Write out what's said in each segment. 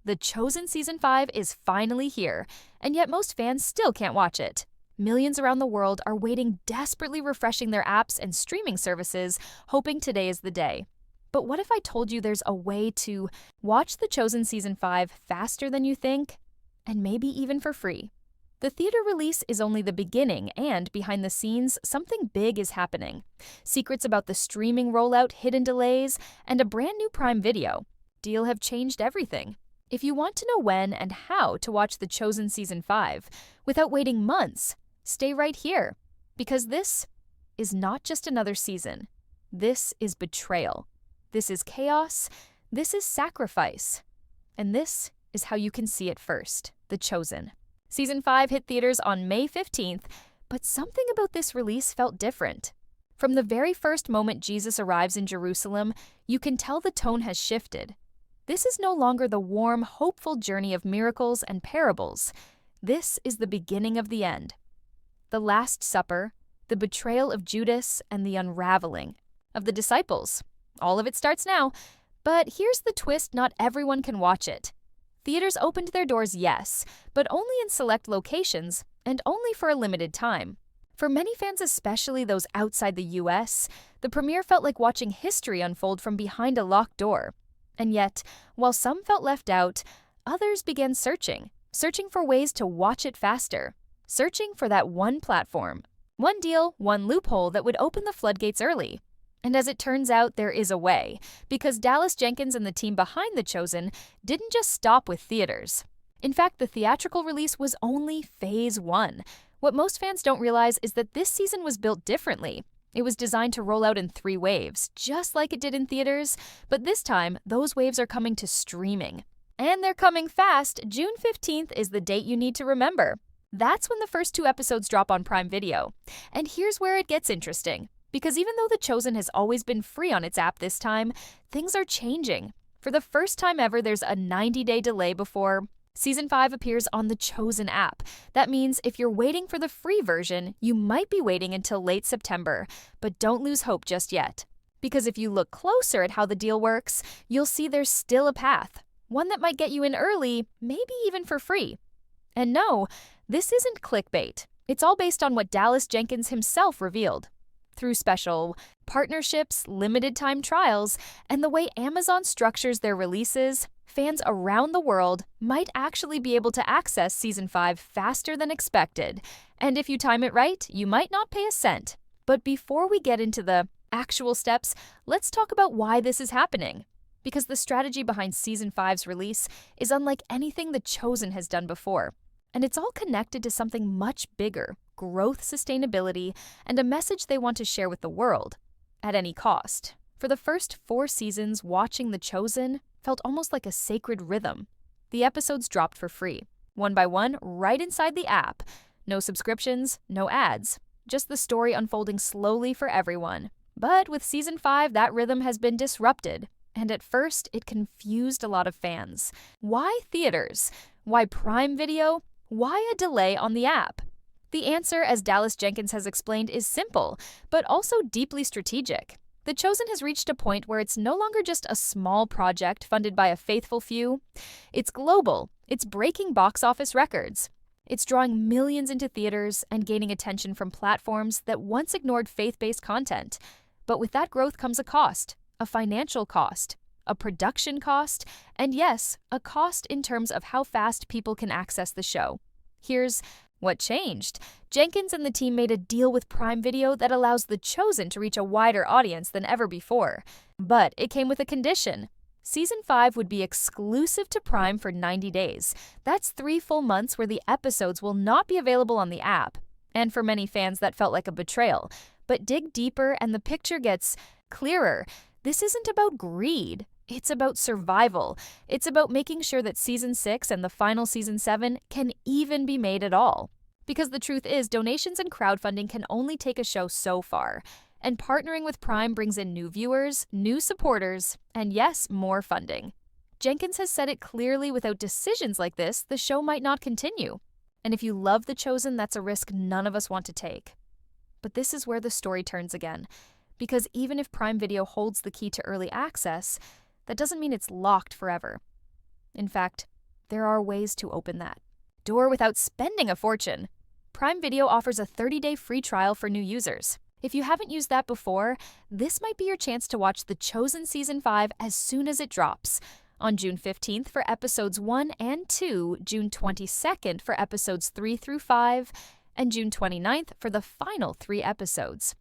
The Chosen Season 5 is finally here, and yet most fans still can't watch it. Millions around the world are waiting, desperately refreshing their apps and streaming services, hoping today is the day. But what if I told you there's a way to watch The Chosen Season 5 faster than you think, and maybe even for free? The theater release is only the beginning, and behind the scenes, something big is happening. Secrets about the streaming rollout, hidden delays, and a brand new Prime Video deal have changed everything. If you want to know when and how to watch The Chosen Season 5 without waiting months, stay right here, because this is not just another season. This is betrayal. This is chaos. This is sacrifice. And this is how you can see it first, The Chosen. Season 5 hit theaters on May 15th, but something about this release felt different. From the very first moment Jesus arrives in Jerusalem, you can tell the tone has shifted. This is no longer the warm, hopeful journey of miracles and parables. This is the beginning of the end. The Last Supper, the betrayal of Judas, and the unraveling of the disciples. All of it starts now, but here's the twist: not everyone can watch it. Theaters opened their doors, yes, but only in select locations and only for a limited time. For many fans, especially those outside the US, the premiere felt like watching history unfold from behind a locked door. And yet, while some felt left out, others began searching for ways to watch it faster, searching for that one platform, one deal, one loophole that would open the floodgates early. And as it turns out, there is a way, because Dallas Jenkins and the team behind The Chosen didn't just stop with theaters. In fact, the theatrical release was only phase 1. What most fans don't realize is that this season was built differently. It was designed to roll out in 3 waves, just like it did in theaters, but this time, those waves are coming to streaming. And they're coming fast. June 15th is the date you need to remember. That's when the first 2 episodes drop on Prime Video. And here's where it gets interesting. Because even though The Chosen has always been free on its app this time, things are changing. For the first time ever, there's a 90-day delay before Season 5 appears on The Chosen app. That means if you're waiting for the free version, you might be waiting until late September. But don't lose hope just yet. Because if you look closer at how the deal works, you'll see there's still a path. One that might get you in early, maybe even for free. And no, this isn't clickbait. It's all based on what Dallas Jenkins himself revealed. Through special partnerships, limited-time trials, and the way Amazon structures their releases, fans around the world might actually be able to access Season 5 faster than expected. And if you time it right, you might not pay a cent. But before we get into the actual steps, let's talk about why this is happening. Because the strategy behind Season 5's release is unlike anything The Chosen has done before. And it's all connected to something much bigger: growth, sustainability, and a message they want to share with the world, at any cost. For the first 4 seasons, watching The Chosen felt almost like a sacred rhythm. The episodes dropped for free, one by one, right inside the app. No subscriptions, no ads, just the story unfolding slowly for everyone. But with Season 5, that rhythm has been disrupted, and at first, it confused a lot of fans. Why theaters? Why Prime Video? Why a delay on the app? The answer, as Dallas Jenkins has explained, is simple, but also deeply strategic. The Chosen has reached a point where it's no longer just a small project funded by a faithful few. It's global. It's breaking box office records. It's drawing millions into theaters and gaining attention from platforms that once ignored faith-based content. But with that growth comes a cost, a financial cost, a production cost, and yes, a cost in terms of how fast people can access the show. Here's what changed. Jenkins and the team made a deal with Prime Video that allows The Chosen to reach a wider audience than ever before. But it came with a condition. Season 5 would be exclusive to Prime for 90 days. That's 3 full months where the episodes will not be available on the app. And for many fans, that felt like a betrayal. But dig deeper and the picture gets clearer. This isn't about greed. It's about survival. It's about making sure that Season 6 and the final Season 7 can even be made at all. Because the truth is, donations and crowdfunding can only take a show so far. And partnering with Prime brings in new viewers, new supporters, and yes, more funding. Jenkins has said it clearly: without decisions like this, the show might not continue. And if you love The Chosen, that's a risk none of us want to take. But this is where the story turns again. Because even if Prime Video holds the key to early access, that doesn't mean it's locked forever. In fact, There are ways to open that door without spending a fortune. Prime Video offers a 30-day free trial for new users. If you haven't used that before, this might be your chance to watch The Chosen Season 5 as soon as it drops. On June 15th for episodes 1 and 2, June 22nd for episodes 3 through 5, and June 29th for the final 3 episodes.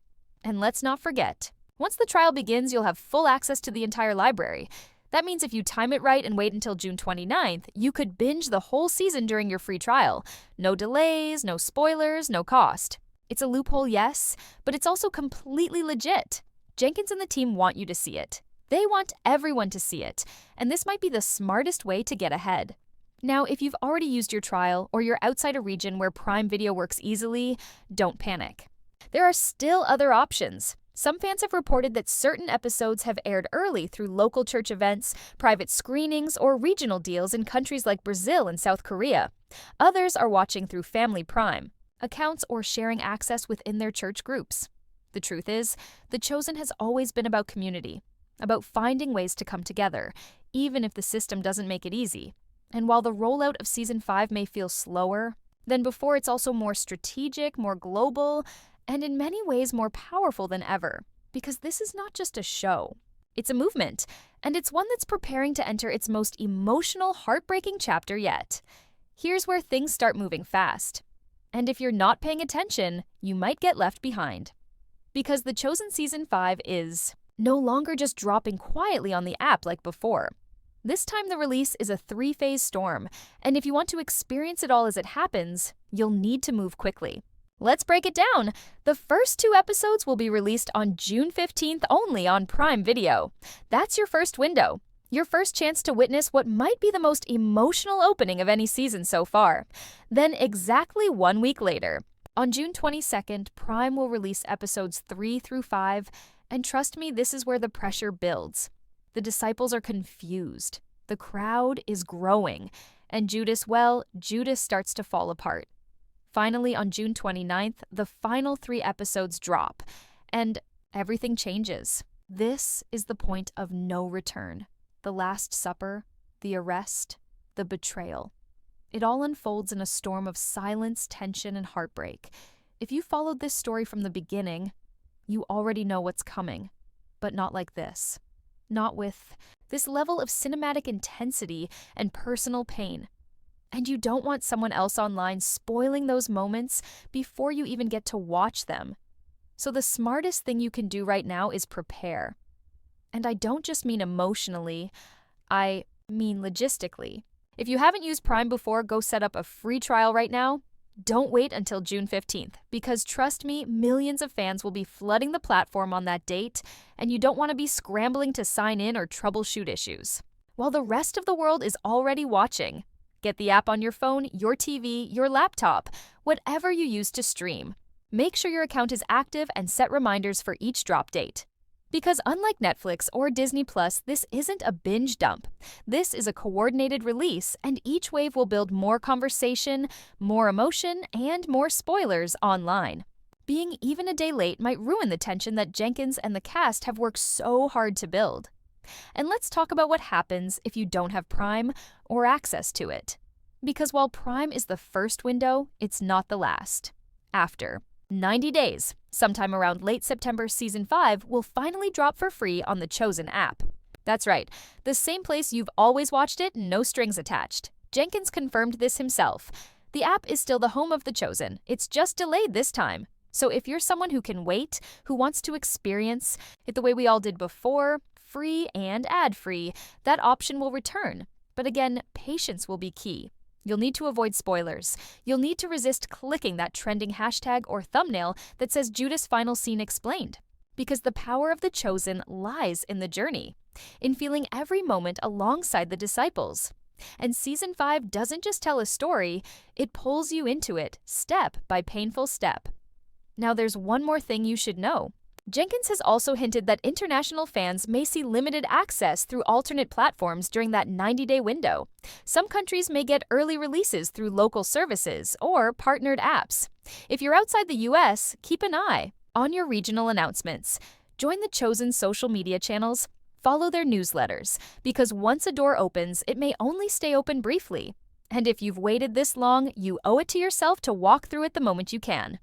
And let's not forget, once the trial begins, you'll have full access to the entire library. That means if you time it right and wait until June 29th, you could binge the whole season during your free trial. No delays, no spoilers, no cost. It's a loophole, yes, but it's also completely legit. Jenkins and the team want you to see it. They want everyone to see it, and this might be the smartest way to get ahead. Now, if you've already used your trial or you're outside a region where Prime Video works easily, don't panic. There are still other options. Some fans have reported that certain episodes have aired early through local church events, private screenings, or regional deals in countries like Brazil and South Korea. Others are watching through Family Prime accounts or sharing access within their church groups. The truth is, The Chosen has always been about community, about finding ways to come together, even if the system doesn't make it easy. And while the rollout of Season 5 may feel slower than before, it's also more strategic, more global, and in many ways more powerful than ever. Because this is not just a show. It's a movement, and it's one that's preparing to enter its most emotional, heartbreaking chapter yet. Here's where things start moving fast. And if you're not paying attention, you might get left behind. Because The Chosen Season 5 is no longer just dropping quietly on the app like before. This time the release is a 3-phase storm, and if you want to experience it all as it happens, you'll need to move quickly. Let's break it down. The first 2 episodes will be released on June 15th only on Prime Video. That's your first window. Your first chance to witness what might be the most emotional opening of any season so far. Then exactly 1 week later, on June 22nd, Prime will release episodes 3 through 5, and trust me, this is where the pressure builds. The disciples are confused. The crowd is growing. And Judas starts to fall apart. Finally, on June 29th, the final 3 episodes drop, and everything changes. This is the point of no return. The Last Supper, the arrest, the betrayal. It all unfolds in a storm of silence, tension, and heartbreak. If you followed this story from the beginning, you already know what's coming, but not like this. Not with this level of cinematic intensity and personal pain. And you don't want someone else online spoiling those moments before you even get to watch them. So the smartest thing you can do right now is prepare. And I don't just mean emotionally, I mean logistically. If you haven't used Prime before, go set up a free trial right now. Don't wait until June 15th, because trust me, millions of fans will be flooding the platform on that date, and you don't want to be scrambling to sign in or troubleshoot issues. While the rest of the world is already watching, get the app on your phone, your TV, your laptop, whatever you use to stream. Make sure your account is active and set reminders for each drop date. Because unlike Netflix or Disney+, this isn't a binge dump. This is a coordinated release, and each wave will build more conversation, more emotion, and more spoilers online. Being even a day late might ruin the tension that Jenkins and the cast have worked so hard to build. And let's talk about what happens if you don't have Prime or access to it. Because while Prime is the first window, it's not the last. After 90 days, sometime around late September, Season 5 will finally drop for free on the Chosen app. That's right, the same place you've always watched it, no strings attached. Jenkins confirmed this himself. The app is still the home of The Chosen. It's just delayed this time. So if you're someone who can wait, who wants to experience it the way we all did before, free and ad-free, that option will return. But again, patience will be key. You'll need to avoid spoilers. You'll need to resist clicking that trending hashtag or thumbnail that says Judas' final scene explained. Because the power of The Chosen lies in the journey, in feeling every moment alongside the disciples. And Season 5 doesn't just tell a story, it pulls you into it, step by painful step. Now there's one more thing you should know. Jenkins has also hinted that international fans may see limited access through alternate platforms during that 90-day window. Some countries may get early releases through local services or partnered apps. If you're outside the US, keep an eye on your regional announcements. Join The Chosen social media channels, Follow their newsletters, because once a door opens, it may only stay open briefly. And if you've waited this long, you owe it to yourself to walk through it the moment you can.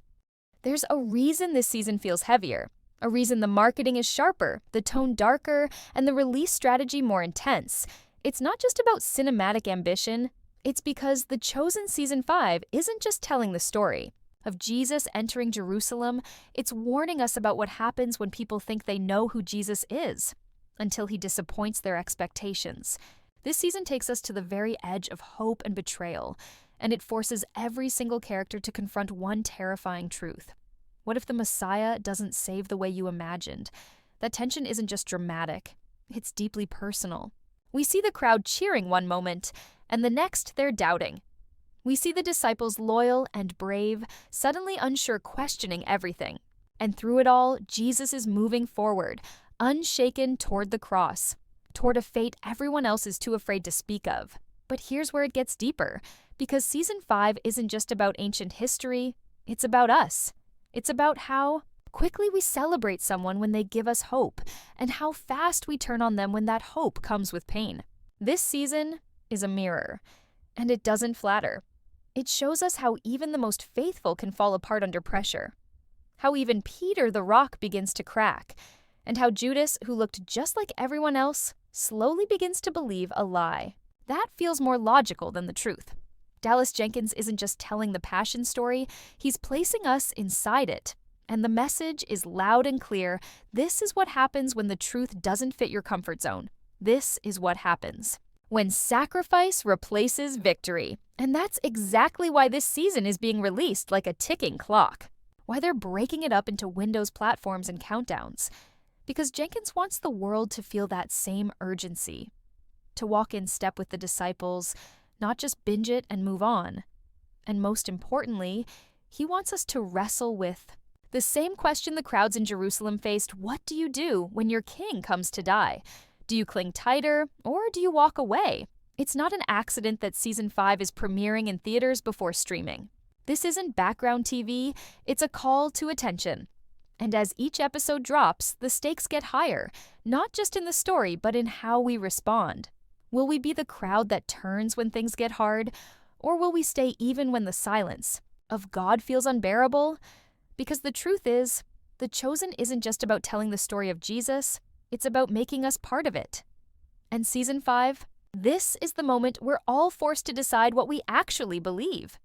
There's a reason this season feels heavier, a reason the marketing is sharper, the tone darker, and the release strategy more intense. It's not just about cinematic ambition, it's because The Chosen Season 5 isn't just telling the story of Jesus entering Jerusalem, it's warning us about what happens when people think they know who Jesus is, until he disappoints their expectations. This season takes us to the very edge of hope and betrayal, and it forces every single character to confront one terrifying truth. What if the Messiah doesn't save the way you imagined? That tension isn't just dramatic, it's deeply personal. We see the crowd cheering one moment, and the next they're doubting. We see the disciples loyal and brave, suddenly unsure, questioning everything. And through it all, Jesus is moving forward, unshaken toward the cross, toward a fate everyone else is too afraid to speak of. But here's where it gets deeper, because Season 5 isn't just about ancient history, it's about us. It's about how quickly we celebrate someone when they give us hope, and how fast we turn on them when that hope comes with pain. This season is a mirror, and it doesn't flatter. It shows us how even the most faithful can fall apart under pressure, how even Peter the rock begins to crack, and how Judas, who looked just like everyone else, slowly begins to believe a lie. That feels more logical than the truth. Dallas Jenkins isn't just telling the passion story, he's placing us inside it. And the message is loud and clear. This is what happens when the truth doesn't fit your comfort zone. This is what happens when sacrifice replaces victory. And that's exactly why this season is being released like a ticking clock. Why they're breaking it up into Windows platforms and countdowns. Because Jenkins wants the world to feel that same urgency. To walk in step with the disciples, not just binge it and move on. And most importantly, he wants us to wrestle with the same question the crowds in Jerusalem faced: what do you do when your king comes to die? Do you cling tighter, or do you walk away? It's not an accident that Season 5 is premiering in theaters before streaming. This isn't background TV, it's a call to attention. And as each episode drops, the stakes get higher, not just in the story, but in how we respond. Will we be the crowd that turns when things get hard? Or will we stay even when the silence of God feels unbearable? Because the truth is, The Chosen isn't just about telling the story of Jesus, it's about making us part of it. And Season 5, this is the moment we're all forced to decide what we actually believe.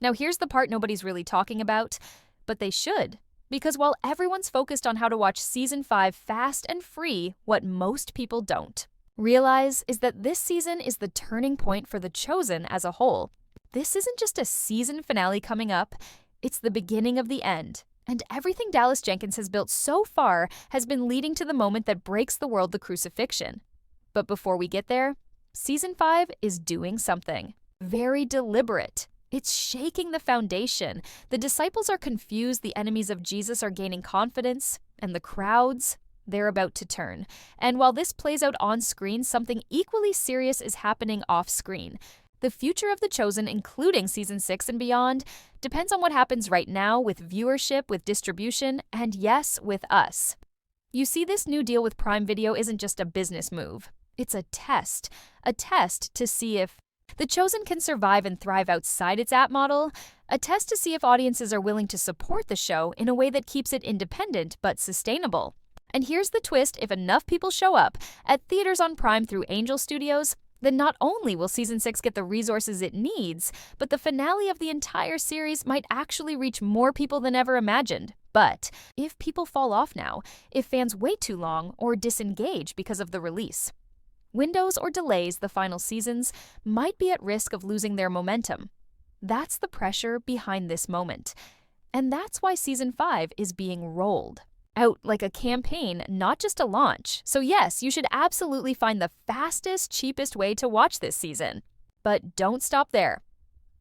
Now here's the part nobody's really talking about, but they should. Because while everyone's focused on how to watch Season 5 fast and free, what most people don't realize is that this season is the turning point for The Chosen as a whole. This isn't just a season finale coming up, it's the beginning of the end. And everything Dallas Jenkins has built so far has been leading to the moment that breaks the world, the crucifixion. But before we get there, Season 5 is doing something very deliberate. It's shaking the foundation. The disciples are confused, the enemies of Jesus are gaining confidence, and the crowds, they're about to turn. And while this plays out on screen, something equally serious is happening off screen. The future of The Chosen, including Season 6 and beyond, depends on what happens right now with viewership, with distribution, and yes, with us. You see, this new deal with Prime Video isn't just a business move. It's a test to see if The Chosen can survive and thrive outside its app model, a test to see if audiences are willing to support the show in a way that keeps it independent but sustainable. And here's the twist: if enough people show up at theaters on Prime through Angel Studios, then not only will Season 6 get the resources it needs, but the finale of the entire series might actually reach more people than ever imagined. But if people fall off now, if fans wait too long or disengage because of the release, windows or delays the final seasons might be at risk of losing their momentum. That's the pressure behind this moment. And that's why Season 5 is being rolled out like a campaign, not just a launch. So yes, you should absolutely find the fastest, cheapest way to watch this season. But don't stop there.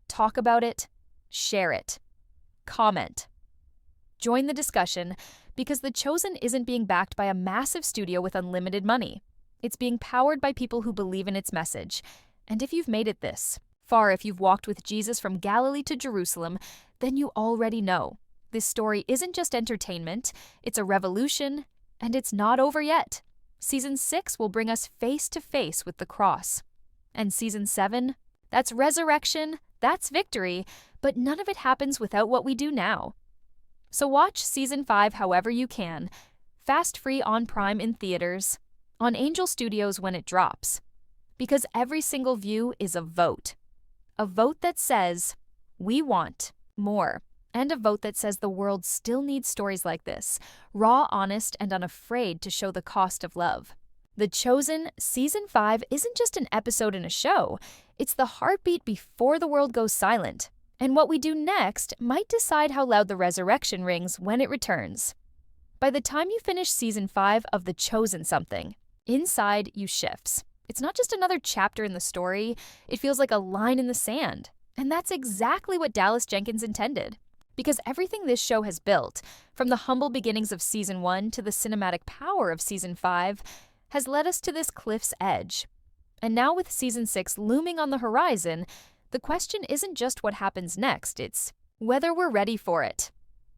Talk about it, share it, comment. Join the discussion, because The Chosen isn't being backed by a massive studio with unlimited money. It's being powered by people who believe in its message. And if you've made it this far, if you've walked with Jesus from Galilee to Jerusalem, then you already know. This story isn't just entertainment, it's a revolution, and it's not over yet. Season 6 will bring us face to face with the cross. And Season 7, that's resurrection, that's victory, but none of it happens without what we do now. So watch Season 5 however you can, fast-free on Prime in theaters, on Angel Studios when it drops. Because every single view is a vote. A vote that says, we want more. And a vote that says the world still needs stories like this, raw, honest, and unafraid to show the cost of love. The Chosen Season 5 isn't just an episode in a show, it's the heartbeat before the world goes silent. And what we do next might decide how loud the resurrection rings when it returns. By the time you finish Season 5 of The Chosen something, inside you shifts. It's not just another chapter in the story, it feels like a line in the sand. And that's exactly what Dallas Jenkins intended. Because everything this show has built, from the humble beginnings of Season 1 to the cinematic power of Season 5, has led us to this cliff's edge. And now with Season 6 looming on the horizon, the question isn't just what happens next, it's whether we're ready for it.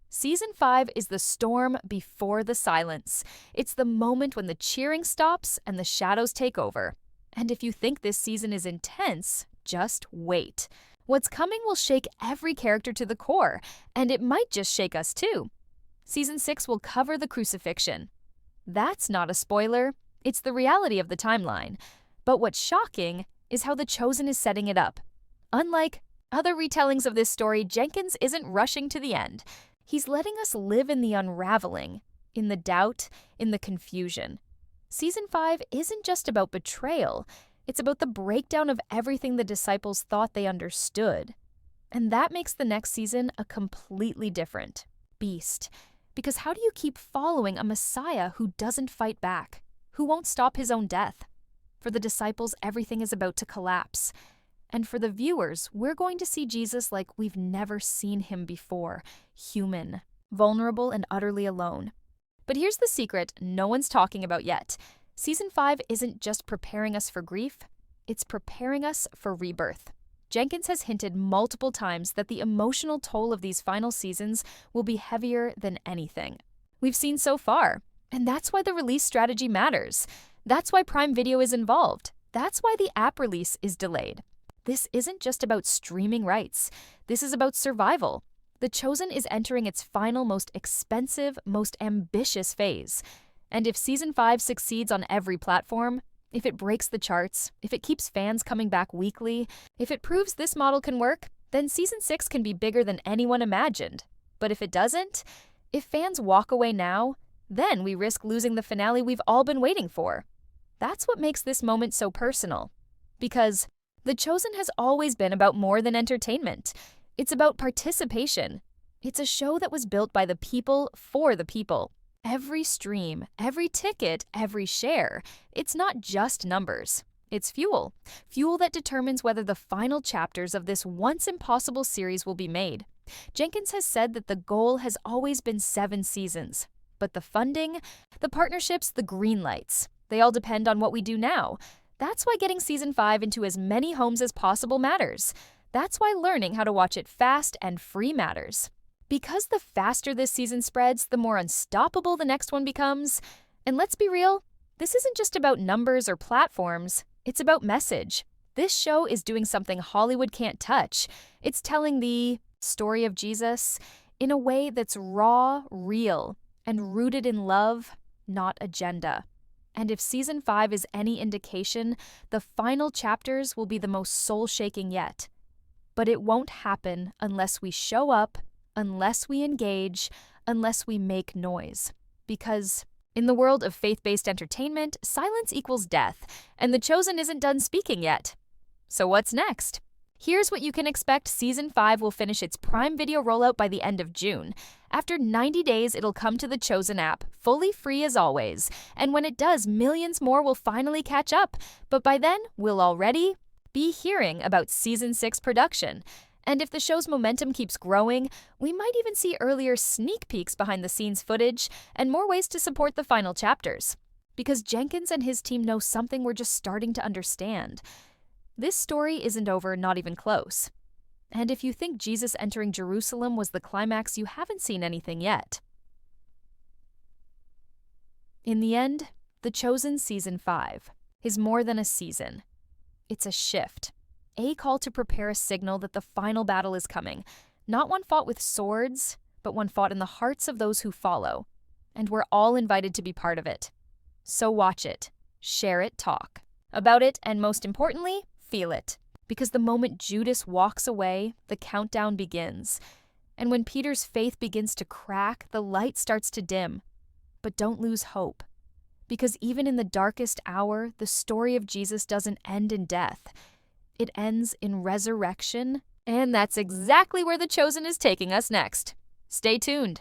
Season 5 is the storm before the silence. It's the moment when the cheering stops and the shadows take over. And if you think this season is intense, just wait. What's coming will shake every character to the core, and it might just shake us too. Season 6 will cover the crucifixion. That's not a spoiler, it's the reality of the timeline. But what's shocking is how The Chosen is setting it up. Unlike other retellings of this story, Jenkins isn't rushing to the end. He's letting us live in the unraveling, in the doubt, in the confusion. Season 5 isn't just about betrayal. It's about the breakdown of everything the disciples thought they understood. And that makes the next season a completely different beast. Because how do you keep following a Messiah who doesn't fight back, who won't stop his own death? For the disciples, everything is about to collapse. And for the viewers, we're going to see Jesus like we've never seen him before, human, vulnerable, and utterly alone. But here's the secret no one's talking about yet. Season 5 isn't just preparing us for grief, it's preparing us for rebirth. Jenkins has hinted multiple times that the emotional toll of these final seasons will be heavier than anything we've seen so far. And that's why the release strategy matters. That's why Prime Video is involved. That's why the app release is delayed. This isn't just about streaming rights. This is about survival. The Chosen is entering its final, most expensive, most ambitious phase. And if Season 5 succeeds on every platform, if it breaks the charts, if it keeps fans coming back weekly, if it proves this model can work, then Season 6 can be bigger than anyone imagined. But if it doesn't, if fans walk away now, then we risk losing the finale we've all been waiting for. That's what makes this moment so personal. Because The Chosen has always been about more than entertainment. It's about participation. It's a show that was built by the people for the people. Every stream, every ticket, every share. It's not just numbers. It's fuel. Fuel that determines whether the final chapters of this once impossible series will be made. Jenkins has said that the goal has always been 7 seasons. But the funding, the partnerships, the green lights, they all depend on what we do now. That's why getting Season 5 into as many homes as possible matters. That's why learning how to watch it fast and free matters. Because the faster this season spreads, the more unstoppable the next one becomes. And let's be real, this isn't just about numbers or platforms, it's about message. This show is doing something Hollywood can't touch. It's telling the story of Jesus in a way that's raw, real, and rooted in love, not agenda. And if Season 5 is any indication, the final chapters will be the most soul-shaking yet. But it won't happen unless we show up, unless we engage, unless we make noise. Because in the world of faith-based entertainment, silence equals death, and The Chosen isn't done speaking yet. So what's next? Here's what you can expect. Season 5 will finish its Prime Video rollout by the end of June. After 90 days, it'll come to the Chosen app, fully free as always. And when it does, millions more will finally catch up. But by then, we'll already be hearing about Season 6 production. And if the show's momentum keeps growing, we might even see earlier sneak peeks behind the scenes footage and more ways to support the final chapters. Because Jenkins and his team know something we're just starting to understand. This story isn't over, not even close. And if you think Jesus entering Jerusalem was the climax, you haven't seen anything yet. In the end, The Chosen Season 5 is more than a season. It's a shift. A call to prepare a signal that the final battle is coming, not one fought with swords, but one fought in the hearts of those who follow. And we're all invited to be part of it. So watch it, share it, talk about it, and most importantly, feel it. Because the moment Judas walks away, the countdown begins. And when Peter's faith begins to crack, the light starts to dim. But don't lose hope. Because even in the darkest hour, the story of Jesus doesn't end in death. It ends in resurrection. And that's exactly where The Chosen is taking us next. Stay tuned.